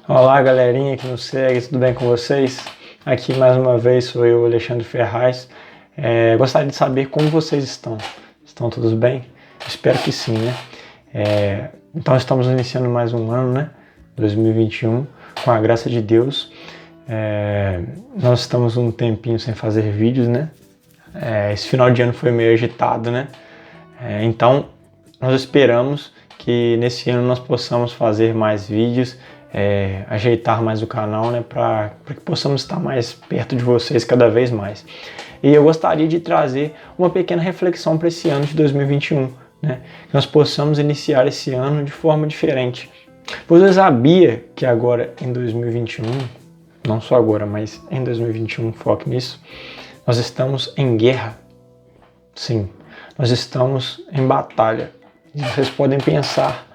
Olá galerinha que nos segue, tudo bem com vocês? Aqui mais uma vez sou eu, Alexandre Ferraz. Gostaria de saber como vocês estão. Estão todos bem? Espero que sim, né? Então estamos iniciando mais um ano, né? 2021, com a graça de Deus. Nós estamos um tempinho sem fazer vídeos, né? Esse final de ano foi meio agitado, né? Então nós esperamos que nesse ano nós possamos fazer mais vídeos, ajeitar mais o canal, né, para que possamos estar mais perto de vocês cada vez mais. E eu gostaria de trazer uma pequena reflexão para esse ano de 2021, né, que nós possamos iniciar esse ano de forma diferente. Pois eu sabia que agora em 2021, não só agora, mas em 2021, foque nisso, nós estamos em guerra. Sim, nós estamos em batalha. E vocês podem pensar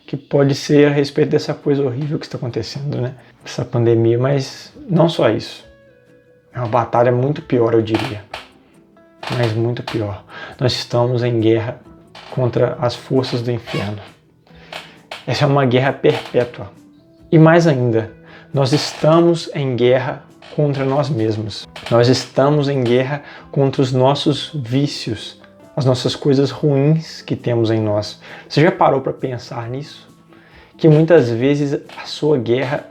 que pode ser a respeito dessa coisa horrível que está acontecendo, né? Essa pandemia, mas não só isso. É uma batalha muito pior, eu diria. Mas muito pior. Nós estamos em guerra contra as forças do inferno. Essa é uma guerra perpétua. E mais ainda, nós estamos em guerra contra nós mesmos. Nós estamos em guerra contra os nossos vícios, as nossas coisas ruins que temos em nós. Você já parou para pensar nisso? Que muitas vezes a sua guerra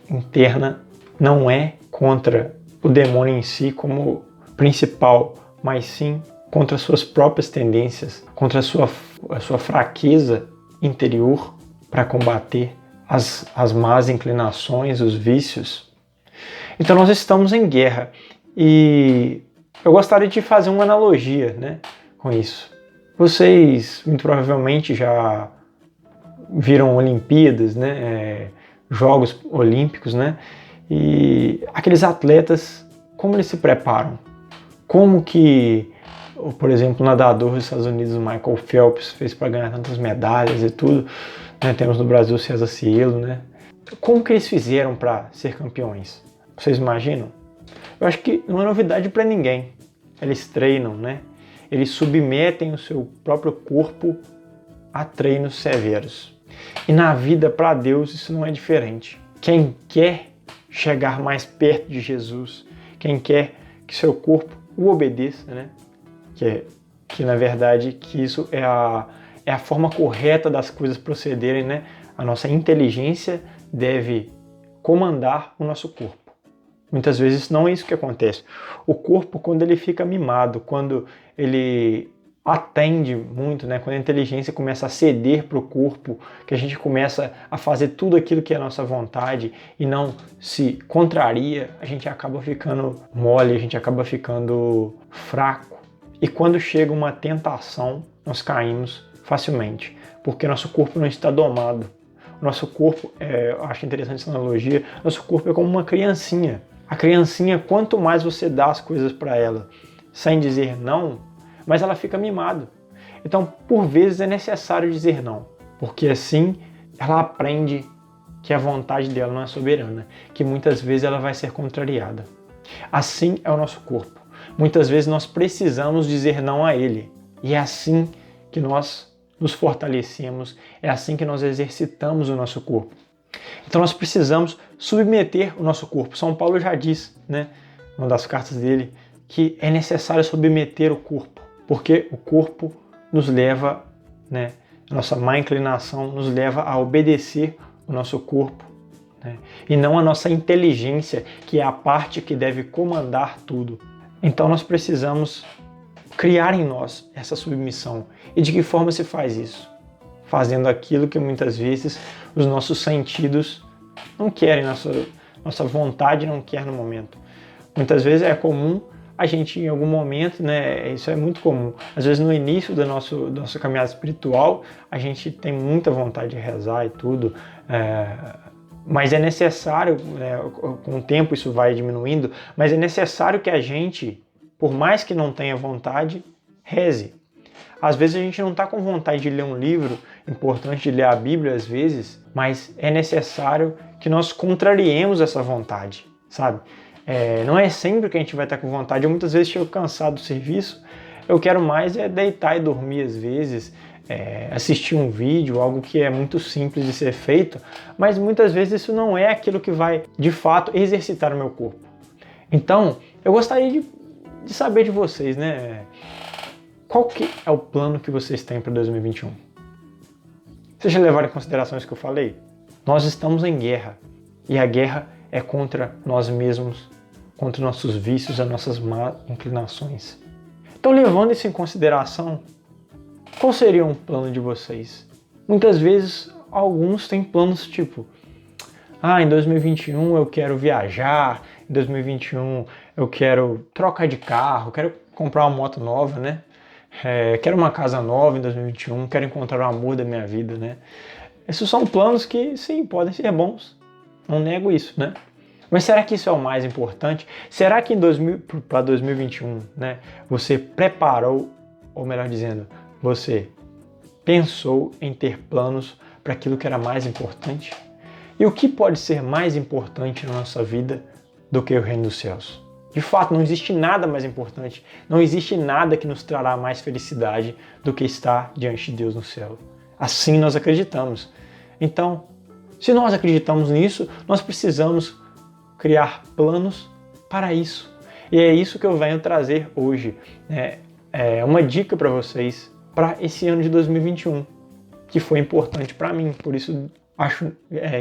interna não é contra o demônio em si como principal, mas sim contra as suas próprias tendências, contra a sua fraqueza interior para combater as más inclinações, os vícios. Então nós estamos em guerra e eu gostaria de fazer uma analogia, né, com isso. Vocês muito provavelmente já viram Olimpíadas, né, Jogos Olímpicos, né, e aqueles atletas, como eles se preparam? Como que, por exemplo, o nadador dos Estados Unidos, Michael Phelps, fez para ganhar tantas medalhas e tudo, né? Temos no Brasil César Cielo, né? Como que eles fizeram para ser campeões? Vocês imaginam? Eu acho que não é novidade para ninguém. Eles treinam, né? Eles submetem o seu próprio corpo a treinos severos. E na vida, para Deus, isso não é diferente. Quem quer chegar mais perto de Jesus, quem quer que seu corpo o obedeça, né? Que na verdade, que isso é a forma correta das coisas procederem, né? A nossa inteligência deve comandar o nosso corpo. Muitas vezes não é isso que acontece. O corpo, quando ele fica mimado, quando ele atende muito, né? Quando a inteligência começa a ceder para o corpo, que a gente começa a fazer tudo aquilo que é a nossa vontade e não se contraria, a gente acaba ficando mole, a gente acaba ficando fraco. E quando chega uma tentação, nós caímos facilmente, porque nosso corpo não está domado. Nosso corpo, eu acho interessante essa analogia, nosso corpo é como uma criancinha. A criancinha, quanto mais você dá as coisas para ela, sem dizer não, mas ela fica mimada. Então, por vezes é necessário dizer não, porque assim ela aprende que a vontade dela não é soberana, que muitas vezes ela vai ser contrariada. Assim é o nosso corpo. Muitas vezes nós precisamos dizer não a ele, e é assim que nós nos fortalecemos, é assim que nós exercitamos o nosso corpo. Então nós precisamos submeter o nosso corpo. São Paulo já diz, né, numa das cartas dele, que é necessário submeter o corpo, porque o corpo nos leva, né, a nossa má inclinação nos leva a obedecer o nosso corpo, né, e não a nossa inteligência, que é a parte que deve comandar tudo. Então nós precisamos criar em nós essa submissão. E de que forma se faz isso? Fazendo aquilo que muitas vezes os nossos sentidos não querem, nossa vontade não quer no momento. Muitas vezes é comum a gente em algum momento, né, isso é muito comum, às vezes no início da nossa caminhada espiritual, a gente tem muita vontade de rezar e tudo, mas é necessário, né, com o tempo isso vai diminuindo, mas é necessário que a gente, por mais que não tenha vontade, reze. Às vezes a gente não está com vontade de ler um livro importante, de ler a Bíblia às vezes, mas é necessário que nós contrariemos essa vontade, sabe? Não é sempre que a gente vai estar com vontade. Eu muitas vezes chego cansado do serviço, eu quero mais deitar e dormir às vezes, assistir um vídeo, algo que é muito simples de ser feito, mas muitas vezes isso não é aquilo que vai, de fato, exercitar o meu corpo. Então, eu gostaria de saber de vocês, né? Qual que é o plano que vocês têm para 2021? Vocês já levaram em consideração isso que eu falei? Nós estamos em guerra, e a guerra é contra nós mesmos, contra nossos vícios, as nossas más inclinações. Então, levando isso em consideração, qual seria um plano de vocês? Muitas vezes, alguns têm planos tipo, em 2021 eu quero viajar, em 2021 eu quero trocar de carro, quero comprar uma moto nova, né? Quero uma casa nova em 2021, quero encontrar o amor da minha vida, né? Esses são planos que, sim, podem ser bons, não nego isso, né? Mas será que isso é o mais importante? Será que para 2021, né, você preparou, ou melhor dizendo, você pensou em ter planos para aquilo que era mais importante? E o que pode ser mais importante na nossa vida do que o reino dos céus? De fato, não existe nada mais importante, não existe nada que nos trará mais felicidade do que estar diante de Deus no céu. Assim nós acreditamos. Então, se nós acreditamos nisso, nós precisamos criar planos para isso. E é isso que eu venho trazer hoje. É uma dica para vocês para esse ano de 2021, que foi importante para mim. Por isso, acho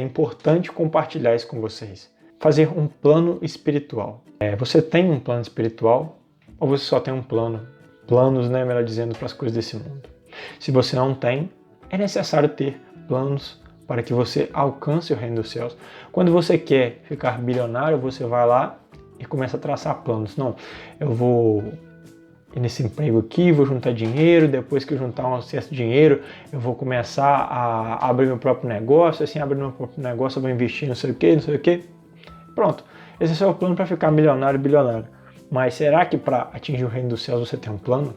importante compartilhar isso com vocês. Fazer um plano espiritual. Você tem um plano espiritual ou você só tem um planos, né, melhor dizendo, para as coisas desse mundo? Se você não tem, é necessário ter planos para que você alcance o reino dos céus. Quando você quer ficar bilionário, você vai lá e começa a traçar planos. Não, eu vou ir nesse emprego aqui, vou juntar dinheiro, depois que eu juntar um certo dinheiro, eu vou começar a abrir meu próprio negócio, assim, abrindo meu próprio negócio, eu vou investir não sei o quê. Pronto, esse é o seu plano para ficar milionário, bilionário. Mas será que para atingir o reino dos céus você tem um plano?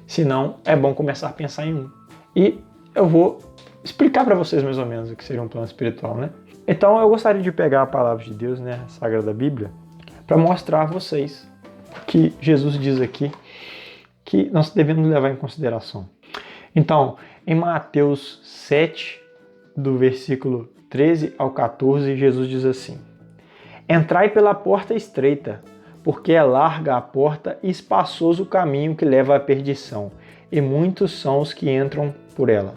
Se não, é bom começar a pensar em um. E eu vou explicar para vocês mais ou menos o que seria um plano espiritual, né? Então eu gostaria de pegar a palavra de Deus, né, a Sagrada Bíblia, para mostrar a vocês que Jesus diz aqui que nós devemos levar em consideração. Então, em Mateus 7, do versículo 13 ao 14, Jesus diz assim: Entrai pela porta estreita, porque é larga a porta e espaçoso o caminho que leva à perdição, e muitos são os que entram por ela.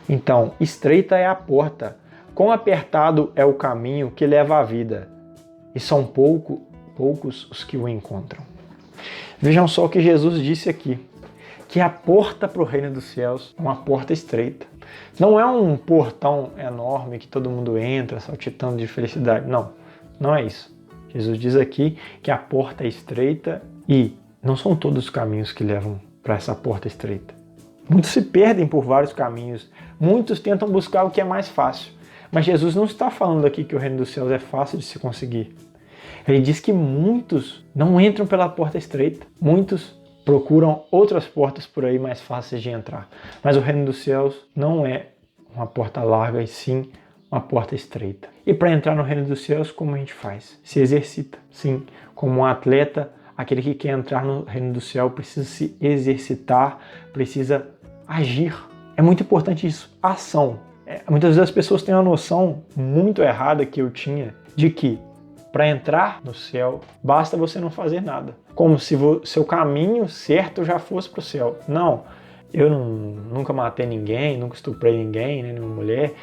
Então, estreita é a porta, quão apertado é o caminho que leva à vida, e são poucos os que o encontram. Vejam só o que Jesus disse aqui, que a porta para o reino dos céus é uma porta estreita. Não é um portão enorme que todo mundo entra saltitando de felicidade, não é isso. Jesus diz aqui que a porta é estreita e não são todos os caminhos que levam para essa porta estreita. Muitos se perdem por vários caminhos, muitos tentam buscar o que é mais fácil. Mas Jesus não está falando aqui que o reino dos céus é fácil de se conseguir. Ele diz que muitos não entram pela porta estreita, muitos procuram outras portas por aí mais fáceis de entrar. Mas o reino dos céus não é uma porta larga, e sim uma porta estreita. E para entrar no reino dos céus, como a gente faz? Se exercita. Sim, como um atleta, aquele que quer entrar no reino do céu precisa se exercitar, precisa agir. É muito importante isso, ação. Muitas vezes as pessoas têm uma noção muito errada que eu tinha de que para entrar no céu basta você não fazer nada. Como se seu caminho certo já fosse para o céu. Não, eu nunca matei ninguém, nunca estuprei ninguém, né, nenhuma mulher.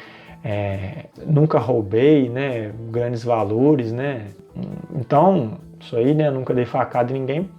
Nunca roubei, né, grandes valores, né? Então, isso aí, né, nunca dei facada em ninguém.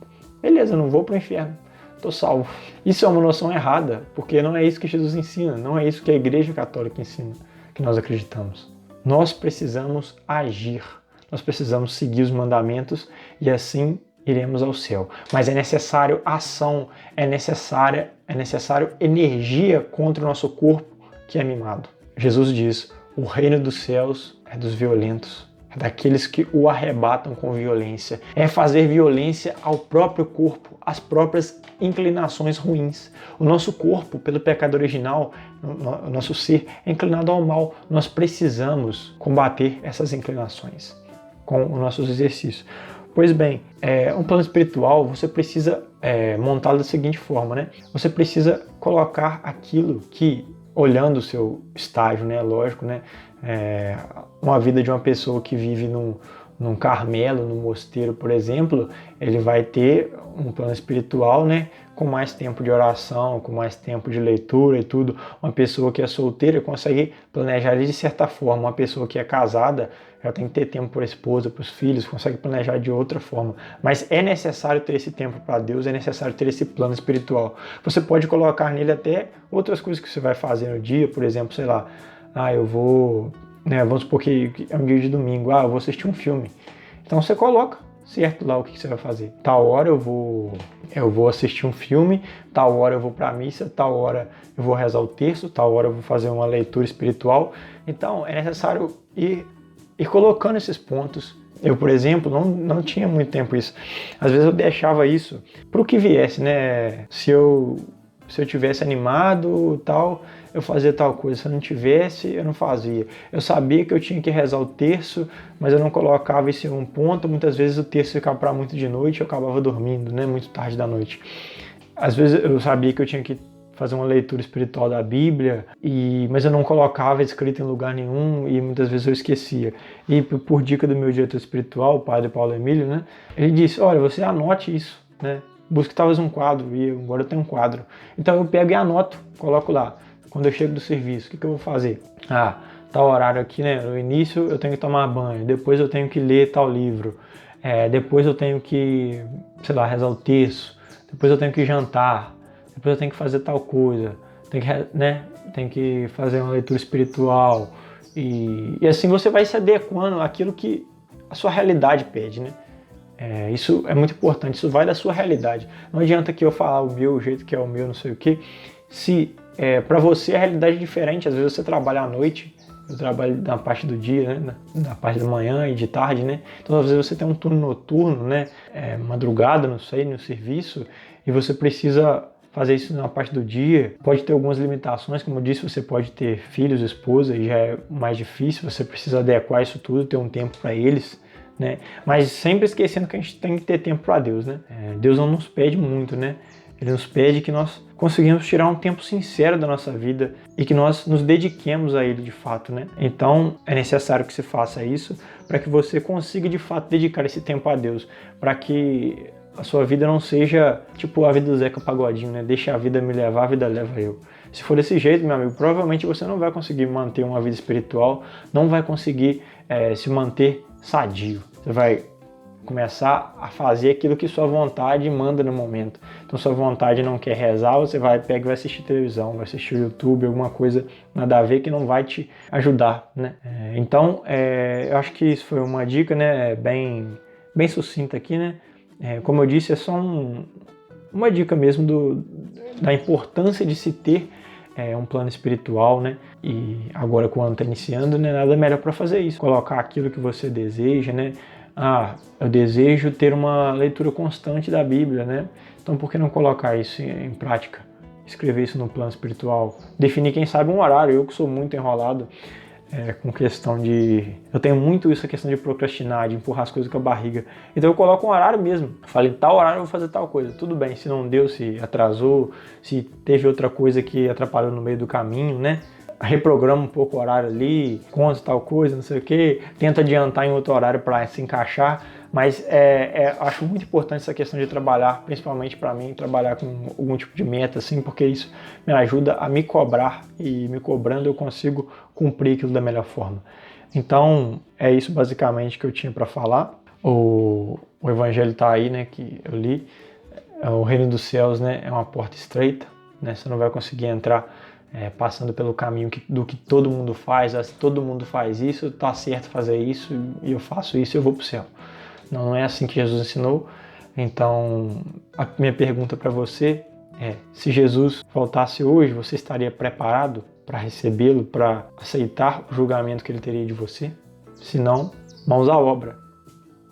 Beleza, não vou para o inferno, tô salvo. Isso é uma noção errada, porque não é isso que Jesus ensina, não é isso que a Igreja Católica ensina, que nós acreditamos. Nós precisamos agir, nós precisamos seguir os mandamentos e assim iremos ao céu. Mas é necessário ação, é necessário energia contra o nosso corpo que é mimado. Jesus diz, o reino dos céus é dos violentos, é daqueles que o arrebatam com violência. É fazer violência ao próprio corpo, às próprias inclinações ruins. O nosso corpo, pelo pecado original, o nosso ser é inclinado ao mal. Nós precisamos combater essas inclinações com os nossos exercícios. Pois bem, um plano espiritual você precisa montá-lo da seguinte forma, né? Você precisa colocar aquilo que, olhando o seu estágio, né, lógico, né, uma vida de uma pessoa que vive num Carmelo, num mosteiro, por exemplo, ele vai ter um plano espiritual, né, com mais tempo de oração, com mais tempo de leitura e tudo. Uma pessoa que é solteira consegue planejar de certa forma. Uma pessoa que é casada já tem que ter tempo para a esposa, para os filhos, consegue planejar de outra forma. Mas é necessário ter esse tempo para Deus, é necessário ter esse plano espiritual. Você pode colocar nele até outras coisas que você vai fazer no dia, por exemplo, sei lá, eu vou, né, vamos supor que é um dia de domingo, eu vou assistir um filme. Então você coloca certo lá o que você vai fazer. Tal hora eu vou assistir um filme, tal hora eu vou para a missa, tal hora eu vou rezar o terço, tal hora eu vou fazer uma leitura espiritual. Então é necessário ir colocando esses pontos. Eu, por exemplo, não tinha muito tempo isso. Às vezes eu deixava isso para o que viesse, né? Se eu tivesse animado, tal, eu fazia tal coisa. Se eu não tivesse, eu não fazia. Eu sabia que eu tinha que rezar o terço, mas eu não colocava isso em um ponto. Muitas vezes o terço ficava para muito de noite, eu acabava dormindo, né? Muito tarde da noite. Às vezes eu sabia que eu tinha que fazer uma leitura espiritual da Bíblia, mas eu não colocava escrito em lugar nenhum e muitas vezes eu esquecia. E por dica do meu diretor espiritual, o padre Paulo Emílio, né? Ele disse, olha, você anote isso, né? Busque talvez um quadro, e agora eu tenho um quadro. Então eu pego e anoto, coloco lá. Quando eu chego do serviço, o que eu vou fazer? Tal horário aqui, né? No início eu tenho que tomar banho, depois eu tenho que ler tal livro, depois eu tenho que, sei lá, rezar o terço, depois eu tenho que jantar, depois eu tenho que fazer tal coisa, tem que fazer uma leitura espiritual. E assim você vai se adequando àquilo que a sua realidade pede, né? Isso é muito importante, isso vai da sua realidade. Não adianta que eu falar o meu, o jeito que é o meu, não sei o que, se para você a realidade é diferente. Às vezes você trabalha à noite, eu trabalho na parte do dia, né? Na parte da manhã e de tarde, né? Então às vezes você tem um turno noturno, né? Madrugada, não sei, no serviço, e você precisa fazer isso na parte do dia. Pode ter algumas limitações, como eu disse, você pode ter filhos, esposa, e já é mais difícil, você precisa adequar isso tudo, ter um tempo para eles, né? Mas sempre esquecendo que a gente tem que ter tempo para Deus, né? Deus não nos pede muito, né? Ele nos pede que nós conseguimos tirar um tempo sincero da nossa vida e que nós nos dediquemos a Ele de fato, né? Então é necessário que você faça isso para que você consiga de fato dedicar esse tempo a Deus, para que a sua vida não seja tipo a vida do Zeca Pagodinho, né? Deixa a vida me levar, a vida leva eu. Se for desse jeito, meu amigo, provavelmente você não vai conseguir manter uma vida espiritual, não vai conseguir se manter sadio. Você vai começar a fazer aquilo que sua vontade manda no momento. Então, sua vontade não quer rezar, você pega e vai assistir televisão, vai assistir o YouTube, alguma coisa nada a ver que não vai te ajudar, né? Então, eu acho que isso foi uma dica, né, bem sucinta aqui, né? Como eu disse, é só uma dica mesmo da importância de se ter um plano espiritual, né? E agora, quando está iniciando, né, nada melhor para fazer isso. Colocar aquilo que você deseja, né? Eu desejo ter uma leitura constante da Bíblia, né? Então, por que não colocar isso em prática? Escrever isso no plano espiritual. Definir, quem sabe, um horário. Eu que sou muito enrolado com questão de... Eu tenho muito isso, a questão de procrastinar, de empurrar as coisas com a barriga. Então eu coloco um horário mesmo. Falei, tal horário eu vou fazer tal coisa. Tudo bem, se não deu, se atrasou, se teve outra coisa que atrapalhou no meio do caminho, né? Reprograma um pouco o horário ali, conta tal coisa, não sei o que, tenta adiantar em outro horário para se encaixar, mas acho muito importante essa questão de trabalhar, principalmente para mim, trabalhar com algum tipo de meta, assim, porque isso me ajuda a me cobrar, e me cobrando eu consigo cumprir aquilo da melhor forma. Então, é isso basicamente que eu tinha para falar. O evangelho está aí, né, que eu li. O reino dos céus, né, é uma porta estreita, né, você não vai conseguir entrar passando pelo caminho do que todo mundo faz. Se todo mundo faz isso, tá certo fazer isso, e eu faço isso, eu vou pro céu. Não é assim que Jesus ensinou. Então, a minha pergunta para você é: se Jesus voltasse hoje, você estaria preparado para recebê-lo, para aceitar o julgamento que ele teria de você? Se não, mãos à obra.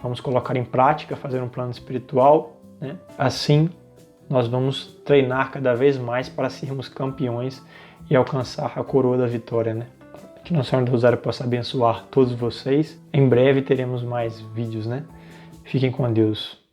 Vamos colocar em prática, fazer um plano espiritual, né? Assim, nós vamos treinar cada vez mais para sermos campeões e alcançar a coroa da vitória, né? Que Nossa Senhora do Rosário possa abençoar todos vocês. Em breve teremos mais vídeos, né? Fiquem com Deus.